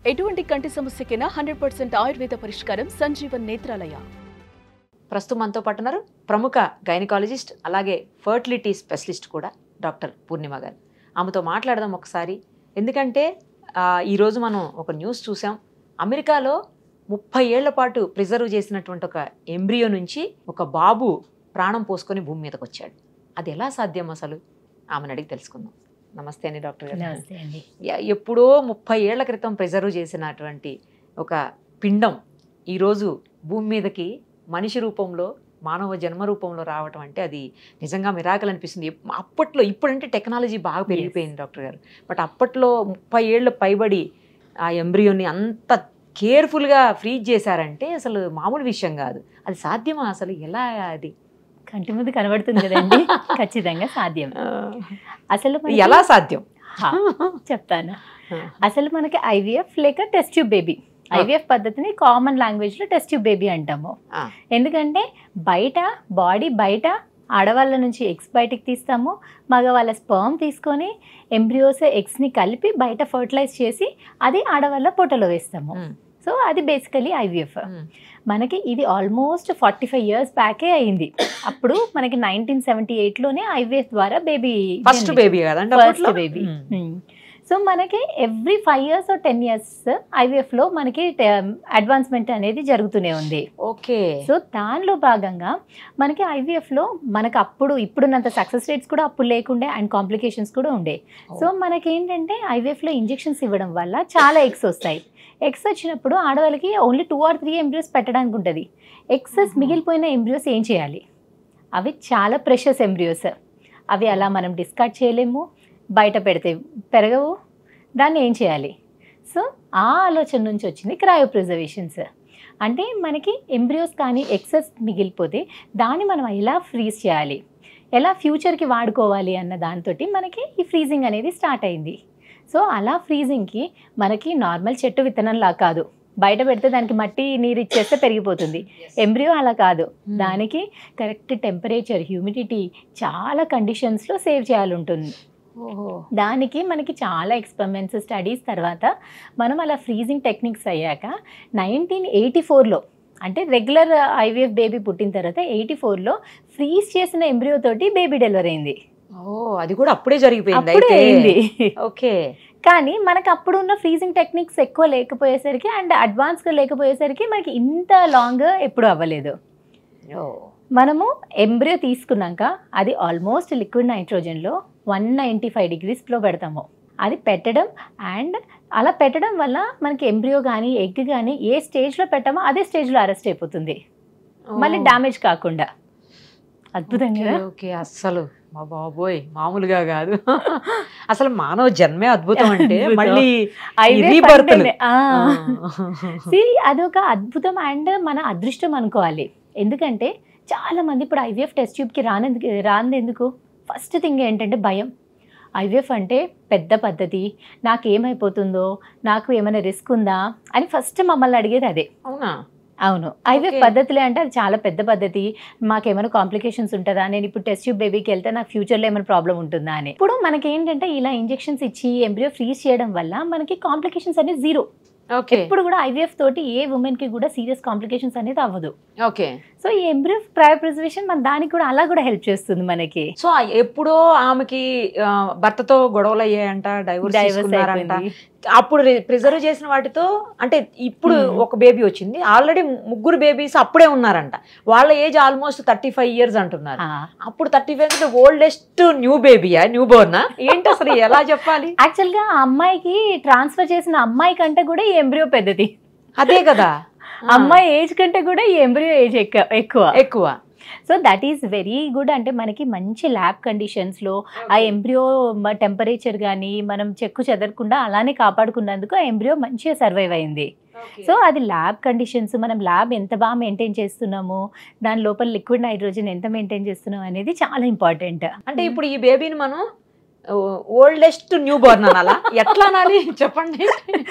ఎటువంటి కంటి సమస్యకైనా 100% ఆయుర్వేద పరిష్కారం సంజీవన్ నేత్రాలయ. ప్రస్తుతం మనతో పాటు ఉన్నారు ప్రముఖ గైనకాలజిస్ట్ అలాగే ఫర్టిలిటీ స్పెషలిస్ట్ కూడా డాక్టర్ పూర్ణిమ గారు. ఆమెతో మాట్లాడదాం ఒకసారి. ఎందుకంటే ఈరోజు మనం ఒక న్యూస్ చూసాం. అమెరికాలో 30 ఏళ్ల పాటు ప్రిజర్వ్ చేసినటువంటి ఒక ఎంబ్రియో నుంచి ఒక బాబు ప్రాణం పోసుకొని భూమి మీదకి వచ్చాడు. అది ఎలా సాధ్యం అసలు? ఆమెను అడిగి తెలుసుకుందాం. నమస్తే అండి డాక్టర్ గారు. నమస్తే అండి. ఎప్పుడో 30 ఏళ్ల క్రితం ప్రిజర్వ్ చేసినటువంటి ఒక పిండం ఈరోజు భూమి మీదకి మనిషి రూపంలో మానవ జన్మ రూపంలో రావటం అంటే అది నిజంగా మిరాకిల్ అనిపిస్తుంది. అప్పట్లో, ఇప్పుడంటే టెక్నాలజీ బాగా పెరిగిపోయింది డాక్టర్ గారు, బట్ అప్పట్లో 30 ఏళ్ళు పైబడి ఆ ఎంబ్రియోని అంత కేర్ఫుల్గా ఫ్రీజ్ చేశారంటే అసలు మామూలు విషయం కాదు. అది సాధ్యమా అసలు? ఎలా అది కంటి ముందు కనబడుతుంది కదండి. ఖచ్చితంగా సాధ్యం. అసలు ఎలా సాధ్యం చెప్తాను. అసలు మనకి ఐవీఎఫ్ లేక టెస్ట్ ట్యూబ్ బేబీ, ఐవీఎఫ్ పద్ధతిని కామన్ లాంగ్వేజ్ లో టెస్ట్ ట్యూబ్ బేబీ అంటాము. ఎందుకంటే బాడీ బయట ఆడవాళ్ళ నుంచి ఎగ్స్ బయటికి తీస్తాము, మగవాళ్ళ స్పర్మ్ తీసుకొని ఎంబ్రియోస్ ఎగ్స్ ని కలిపి బయట ఫర్టిలైజ్ చేసి అది ఆడవాళ్ళ పొట్టలో వేస్తాము. సో అది బేసికలీ ఐవీఎఫ్. మనకి ఇది ఆల్మోస్ట్ 45 years బ్యాకే అయింది. అప్పుడు మనకి 1978లోనే ఐవీఎఫ్ ద్వారా ఫస్ట్ బేబీ. సో మనకి every 5 years or 10 years IVF లో మనకి అడ్వాన్స్మెంట్ అనేది జరుగుతూనే ఉంది. ఓకే. సో దానిలో భాగంగా మనకి ఐవీఎఫ్ లో మనకు ఇప్పుడున్నంత సక్సెస్ రేట్స్ కూడా అప్పుడు లేకుండే అండ్ కాంప్లికేషన్స్ కూడా ఉండే. సో మనకి ఏంటంటే ఐవీఎఫ్ లో ఇంజెక్షన్స్ ఇవ్వడం వల్ల చాలా ఎగ్స్ వస్తాయి. ఎగ్స్ వచ్చినప్పుడు ఆడవాళ్ళకి ఓన్లీ 2 or 3 ఎంబ్రియోస్ పెట్టడానికి ఉంటుంది. ఎగ్సెస్ మిగిలిపోయిన ఎంబ్రియోస్ ఏం చేయాలి? అవి చాలా ప్రెషస్ ఎంబ్రియోస్. అవి అలా మనం డిస్కార్డ్ చేయలేము, బయట పెడితే పెరగవు. దాన్ని ఏం చేయాలి? సో ఆ ఆలోచన నుంచి వచ్చింది క్రయో ప్రిజర్వేషన్స్. అంటే మనకి ఎంబ్రియోస్ కానీ ఎక్సెస్ మిగిలిపోతే దాన్ని మనం ఎలా ఫ్రీజ్ చేయాలి, ఎలా ఫ్యూచర్కి వాడుకోవాలి అన్న దాంతో మనకి ఈ ఫ్రీజింగ్ అనేది స్టార్ట్ అయింది. సో అలా ఫ్రీజింగ్కి మనకి నార్మల్ చెట్టు విత్తనంలా కాదు, బయట పెడితే దానికి మట్టి నీరు ఇచ్చేస్తే పెరిగిపోతుంది. ఎంబ్రియో అలా కాదు, దానికి కరెక్ట్ టెంపరేచర్, హ్యూమిడిటీ, చాలా కండిషన్స్లో సేవ్ చేయాలి ఉంటుంది. దానికి మనకి చాలా ఎక్స్పెరిమెంట్స్, స్టడీస్ తర్వాత మనం అలా ఫ్రీజింగ్ టెక్నిక్స్ అయ్యాక 1984లో అంటే రెగ్యులర్ ఐవీఎఫ్ బేబీ పుట్టిన తర్వాత 84లో ఫ్రీజ్ చేసిన ఎంబ్రియో తోటి బేబీ డెలివరీ అయింది. అది కూడా అప్పుడే జరిగిపోయింది. ఓకే. కానీ మనకు అప్పుడు ఉన్న ఫ్రీజింగ్ టెక్నిక్స్ ఎక్కువ లేకపోయేసరికి అండ్ అడ్వాన్స్గా లేకపోయేసరికి మనకి ఇంత లాంగ్ ఎప్పుడు అవ్వలేదు. మనము ఎంబ్రియో తీసుకున్నాక అది ఆల్మోస్ట్ లిక్విడ్ నైట్రోజన్లో 195 degreesలో పెడతాము. అది పెట్టడం అండ్ అలా పెట్టడం వల్ల మనకి ఎంబ్రియో కానీ ఎగ్ కానీ ఏ స్టేజ్లో పెట్టామో అదే స్టేజ్లో అరెస్ట్ అయిపోతుంది, మళ్ళీ డ్యామేజ్ కాకుండా. అద్భుతంగా. ఓకే. అస్సలు మా బాబోయ్ మామూలుగా కాదు. అసలు మానవ జన్మే అద్భుతం అంటే మళ్ళీ అదొక అద్భుతం అండ్ మన అదృష్టం అనుకోవాలి. ఎందుకంటే చాలా మంది ఇప్పుడు ఐవీఎఫ్ టెస్ట్ ట్యూబ్కి రాందెందుకు? ఫస్ట్ థింగ్ ఏంటంటే భయం. ఐవీఎఫ్ అంటే పెద్ద పద్ధతి, నాకేమైపోతుందో, నాకు ఏమైనా రిస్క్ ఉందా అని ఫస్ట్ మమ్మల్ని అడిగేది అదే. అవునా? అవును. ఐవీఎఫ్ పద్ధతులే అంటే అది చాలా పెద్ద పద్ధతి, మాకేమైనా కాంప్లికేషన్స్ ఉంటుందా, నేను ఇప్పుడు టెస్ట్ ట్యూబ్ బేబీకి వెళ్తే నాకు ఫ్యూచర్లో ఏమైనా ప్రాబ్లం ఉంటుందా అని. ఇప్పుడు మనకి ఏంటంటే ఇలా ఇంజెక్షన్స్ ఇచ్చి ఎంబ్రియో ఫ్రీజ్ చేయడం వల్ల మనకి కాంప్లికేషన్స్ అనేది జీరో. ఎప్పుడు కూడా ఐవీఎఫ్ తోటి ఏ ఉమెన్ కి కూడా సీరియస్ కాంప్లికేషన్స్ అనేది అవ్వదు. ఓకే. సో ఈ ఎంబ్రియో క్రయో ప్రిజర్వేషన్ మన దానికి కూడా అలా కూడా హెల్ప్ చేస్తుంది మనకి. సో ఎప్పుడో ఆమెకి భర్తతో గొడవలు అయ్యాయంట, డైవర్స్ తీసుకున్నారంట. అప్పుడు ప్రిజర్వ్ చేసిన వాటితో అంటే ఇప్పుడు ఒక బేబీ వచ్చింది, ఆల్రెడీ 3 బేబీస్ అప్పుడే ఉన్నారంట. వాళ్ళ ఏజ్ ఆల్మోస్ట్ 35 years అంటున్నారు. అప్పుడు 35 ఓల్డెస్ట్ న్యూ బేబీయా, న్యూ బోర్నా ఏంటి అసలు? ఎలా చెప్పాలి? యాక్చువల్ గా ఆ అమ్మాయికి ట్రాన్స్ఫర్ చేసిన అమ్మాయి కంటే కూడా ఈ ఎంబ్రియో పెద్దది. అదే కదా, అమ్మాయి ఏజ్ కంటే కూడా ఈ ఎంబ్రియో ఏజ్ ఎక్కువ. So that is very good. అంటే మనకి మంచి ల్యాబ్ కండిషన్స్లో ఆ ఎంబ్రియో టెంపరేచర్ కానీ మనం చెక్కు చెదరకుండా అలానే కాపాడుకున్నందుకు ఆ ఎంబ్రియో మంచిగా సర్వైవ్ అయింది. సో అది ల్యాబ్ కండిషన్స్, మనం ల్యాబ్ ఎంత బాగా మెయింటైన్ చేస్తున్నాము, దాని లోపల లిక్విడ్ నైట్రోజన్ ఎంత మెయింటైన్ చేస్తున్నాం అనేది చాలా ఇంపార్టెంట్. అంటే ఇప్పుడు ఈ బేబీని మనం ఓల్డెస్ట్ న్యూ బోర్న్ అనాలా, ఎట్లా అనాలి చెప్పండి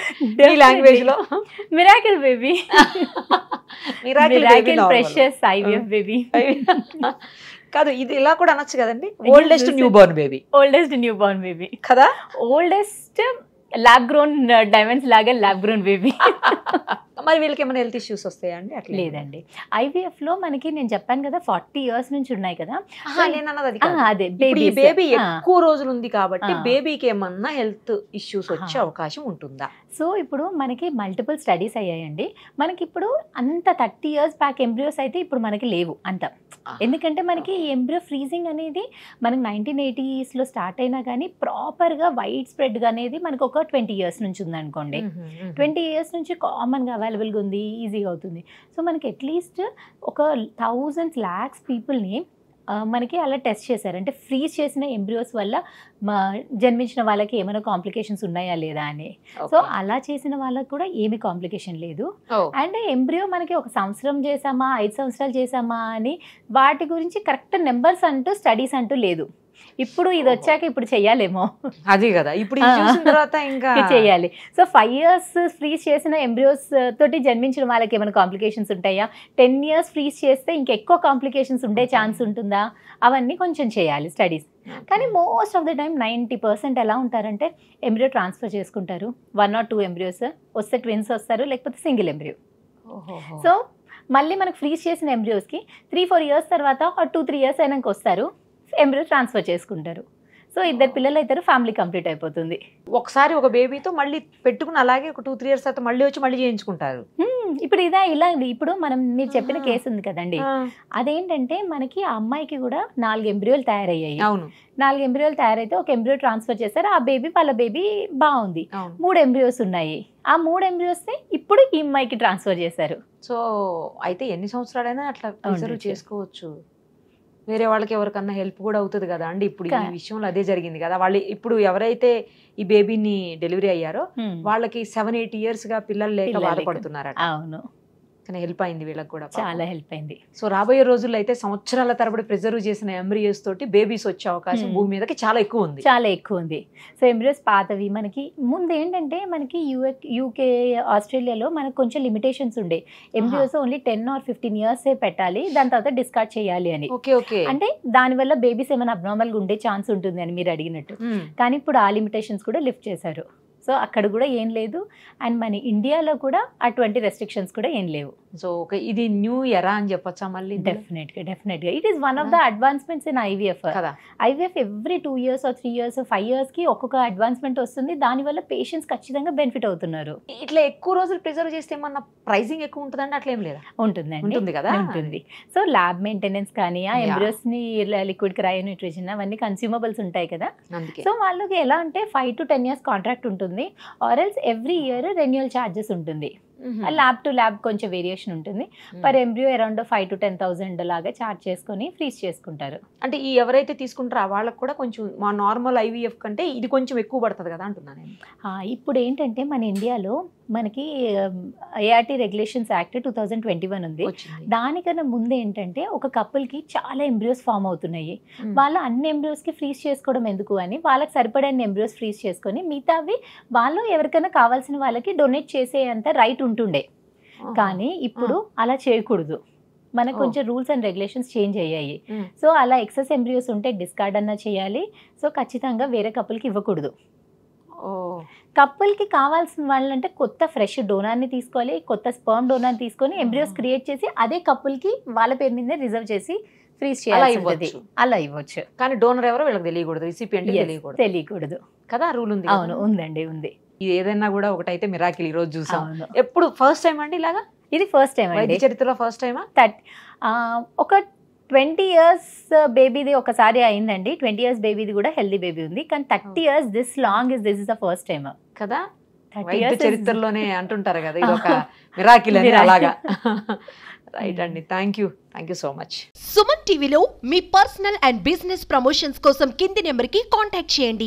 ఈ లాంగ్వేజ్ లో? Miracle baby, miracle precious IVF baby కాదు, ఇది ఇలా కూడా అనొచ్చు కదండి, oldest new Born baby. Oldest new Born baby కదా, ఓల్డెస్ట్ ల్యాబ్ గ్రోన్ డైమండ్స్ లాగా ల్యాబ్ గ్రోన్ బేబీ. మరి వీళ్ళకి ఏమైనా హెల్త్ ఇష్యూస్ వస్తాయా అండి? అట్లా లేదండి. ఐవీఎఫ్ లో మనకి నేను చెప్పాను కదా 40 years నుంచి ఉన్నాయి కదా. నేను అన్నది అది కాదు. అదే ఇప్పుడు ఈ బేబీ ఎక్కువ రోజులు ఉంది కాబట్టి బేబీకి ఏమన్నా హెల్త్ ఇష్యూస్ వచ్చే అవకాశం ఉంటుందా? సో ఇప్పుడు మనకి మల్టిపుల్ స్టడీస్ అయ్యాయండి. మనకి ఇప్పుడు అంత 30 years బ్యాక్ ఎంబ్రియోస్ అయితే ఇప్పుడు మనకి లేవు అంత. ఎందుకంటే మనకి ఎంబ్రియో ఫ్రీజింగ్ అనేది మనకి 1980s లో స్టార్ట్ అయినా కానీ ప్రాపర్గా వైడ్ స్ప్రెడ్గా అనేది మనకు ఒక 20 years నుంచి ఉందనుకోండి. 20 years నుంచి కామన్గా అవైలబుల్గా ఉంది, ఈజీగా అవుతుంది. సో మనకి అట్లీస్ట్ ఒక 1000 lakhs పీపుల్ని మనకి అలా టెస్ట్ చేశారు. అంటే ఫ్రీజ్ చేసిన ఎంబ్రియోస్ వల్ల జన్మించిన వాళ్ళకి ఏమైనా కాంప్లికేషన్స్ ఉన్నాయా లేదా అని. సో అలా చేసిన వాళ్ళకి కూడా ఏమి కాంప్లికేషన్ లేదు. అండ్ ఎంబ్రియో మనకి 1 సంవత్సరం చేసామా 5 సంవత్సరాలు చేసామా అని వాటి గురించి కరెక్ట్ నెంబర్స్ అంటూ స్టడీస్ అంటూ లేదు. ఇప్పుడు ఇది వచ్చాక ఇప్పుడు చెయ్యాలేమో, అది కదా ఇప్పుడు చూసిన తర్వాత ఇంకా చెయ్యాలి. సో 5 years ఫ్రీజ్ చేసిన ఎంబ్రియోస్ తోటి జన్మించిన వాళ్ళకి ఏమైనా కాంప్లికేషన్స్ ఉంటాయా, 10 years ఫ్రీజ్ చేస్తే ఇంకెక్కువ కాంప్లికేషన్స్ ఉండే ఛాన్స్ ఉంటుందా, అవన్నీ కొంచెం చేయాలి స్టడీస్. కానీ మోస్ట్ ఆఫ్ ద టైం 90% ఎలా ఉంటారంటే ఎంబ్రియో ట్రాన్స్ఫర్ చేసుకుంటారు. 1 or 2 ఎంబ్రియోస్ వస్తే ట్విన్స్ వస్తారు, లేకపోతే సింగిల్ ఎంబ్రియో. సో మళ్ళీ మనకు ఫ్రీజ్ చేసిన ఎంబ్రియోస్కి 3-4 years తర్వాత 2-3 years అయినాక వస్తారు, ఎంబ్రియో ట్రాన్స్ఫర్ చేసుకుంటారు. సో 2 పిల్లలు అవుతారు, ఫ్యామిలీ కంప్లీట్ అయిపోతుంది. ఒకసారి ఒక బేబీతో మళ్ళీ పెట్టుకుని అలాగే ఒక 2-3 years తర్వాత మళ్ళీ వచ్చి మళ్ళీ చేయించుకుంటారు. ఇప్పుడు ఇలా ఇప్పుడు మీరు చెప్పిన కేసు ఉంది కదండి, అదేంటంటే మనకి ఆ అమ్మాయికి కూడా 4 ఎంబ్రియోలు తయారయ్యాయి. అవును, 4 ఎంబ్రియోలు తయారైతే ఒక ఎంబ్రియో ట్రాన్స్ఫర్ చేస్తారు. ఆ బేబీ వాళ్ళ బేబీ బాగుంది. 3 ఎంబ్రియోస్ ఉన్నాయి. ఆ 3 ఎంబ్రియోస్ ఇప్పుడు ఈ అమ్మాయికి ట్రాన్స్ఫర్ చేశారు. సో అయితే ఎన్ని సంవత్సరాలైనా అట్లా ప్రిజర్వ్ చేసుకోవచ్చు. వేరే వాళ్ళకి ఎవరికన్నా హెల్ప్ కూడా అవుతుంది కదా అండి. ఇప్పుడు ఈ విషయంలో అదే జరిగింది కదా. వాళ్ళు ఇప్పుడు ఎవరైతే ఈ బేబీని డెలివరీ అయ్యారో వాళ్ళకి 7-8 years గా పిల్లలు లేక బాధపడుతున్నారట. అవును, కానీ హెల్ప్ అయింది వీళ్ళకి కూడా, చాలా హెల్ప్ అయింది. సో రాబోయే రోజుల్లో అయితే సంవత్సరాల తరబడి ప్రిజర్వ్ చేసిన ఎంబ్రియోస్ తోటి బేబీస్ వచ్చే అవకాశం భూమి మీదకి చాలా ఎక్కువ ఉంది, చాలా ఎక్కువ ఉంది. సో ఎంబ్రియోస్ పాతవి మనకి ముందు ఏంటంటే మనకి యూకే ఆస్ట్రేలియాలో మనకు కొంచెం లిమిటేషన్స్ ఉండే. ఎంబ్రియోస్ ఓన్లీ 10 or 15 years పెట్టాలి, దాని తర్వాత డిస్కార్డ్ చేయాలి అని. అంటే దానివల్ల బేబీస్ ఏమైనా అబ్నార్మల్గా ఉండే ఛాన్స్ ఉంటుంది అని మీరు అడిగినట్టు. కానీ ఇప్పుడు ఆ లిమిటేషన్స్ కూడా లిఫ్ట్ చేశారు. సో అక్కడ కూడా ఏం లేదు. అండ్ మన ఇండియాలో కూడా అటువంటి రెస్ట్రిక్షన్స్ కూడా ఏం లేవు. సో ఇది న్యూ ఎరా అని చెప్పొచ్చా మళ్ళీ? డెఫినెట్గా it is one of the advancements in IVF. IVF every 2 years or 3 years 5 years కి ఒక్కొక్క అడ్వాన్స్మెంట్ వస్తుంది. దానివల్ల పేషెంట్స్ ఖచ్చితంగా బెనిఫిట్ అవుతున్నారు. ఇట్లా ఎక్కువ రోజులు ప్రిజర్వ్ చేస్తే ఏమన్నా ప్రైసింగ్ ఎక్కువ ఉంటుందండి? అట్లా ఏం లేదా? ఉంటుంది కదా, ఉంటుంది. సో ల్యాబ్ మెయింటెనెన్స్ కానీ ఆ ఎంబ్రియోస్ ని లిక్విడ్ క్రయోన్యూట్రిషన్ అవన్నీ కన్స్యూమబుల్స్ ఉంటాయి కదా. సో వాళ్ళకి ఎలా అంటే 5 to 10 years కాంట్రాక్ట్ ఉంటుంది, or else every year renewal charges ఉంటుంది. ల్యాబ్ టు ల్యాబ్ కొంచెం వేరియేషన్ ఉంటుంది. పర్ ఎంబ్రియో అరౌండ్ 5,000 to 10,000 లాగా ఛార్జ్ చేసుకొని ఫ్రీజ్ చేసుకుంటారు. అంటే ఈ ఎవరైతే తీసుకుంటారో వాళ్ళకి కూడా కొంచెం మా నార్మల్ ఐవీఎఫ్ కంటే ఇది కొంచెం ఎక్కువ పడుతుంది కదా అంటున్నాను. ఇప్పుడు ఏంటంటే మన ఇండియాలో మనకి ఏఆర్టీ రెగ్యులేషన్స్ యాక్ట్ 2021 ఉంది. దానికన్నా ముందు ఏంటంటే ఒక కపుల్కి చాలా ఎంబ్రియోస్ ఫామ్ అవుతున్నాయి. వాళ్ళు అన్ని ఎంబ్రియోస్కి ఫ్రీజ్ చేసుకోవడం ఎందుకు అని వాళ్ళకి సరిపడని ఎంబ్రియోస్ ఫ్రీజ్ చేసుకొని మిగతావి వాళ్ళు ఎవరికైనా కావాల్సిన వాళ్ళకి డొనేట్ చేసేంత రైట్ ఉంటుండే. కానీ ఇప్పుడు అలా చేయకూడదు. మనకు కొంచెం రూల్స్ అండ్ రెగ్యులేషన్స్ చేంజ్ అయ్యాయి. సో అలా ఎక్సెస్ ఎంబ్రియోస్ ఉంటే డిస్కార్డ్ అన్నా చేయాలి. సో ఖచ్చితంగా వేరే కపుల్కి ఇవ్వకూడదు. కపుల్కి కావాల్సిన వాళ్ళంటే కొత్త ఫ్రెష్ డోనార్ని తీసుకోవాలి, కొత్త స్పర్మ్ డోనార్ని తీసుకొని ఎంబ్రియోస్ క్రియేట్ చేసి అదే కపుల్కి వాళ్ళ పేరు మీదే రిజర్వ్ చేసి ఫ్రీజ్ చేయాలి. అలా ఇవ్వచ్చు. కానీ డోనర్ ఎవరో వీళ్ళకి తెలియకూడదు, రిసిపియంట్ తెలియకూడదు కదా. రూల్ ఉంది. అవును, ఉందండి, ఉంది. ఇది ఏదైనా కూడా ఒకటైతే మిరాకిల్ ఈ రోజు చూసాం. ఎప్పుడు ఫస్ట్ టైం అండి ఇలాగా? ఇది ఫస్ట్ టైం అండి చరిత్రలో, ఫస్ట్ టైమా? ఒక 20 years బేబీది ఒకసారి అయిందండి. 20 years బేబీది కూడా హెల్దీ బేబీ ఉంది. కానీ 30 years this long is the first time కదా. చరిత్రలోనే అంటుంటారు కదా ఇది ఒక మిరాకిల్ అని, అలాగా. రైట్ అండి, thank you so much. Suman టీవీలో మీ పర్సనల్ అండ్ బిజినెస్ ప్రమోషన్స్ కోసం కింది నెంబర్కి కాంటాక్ట్ చేయండి.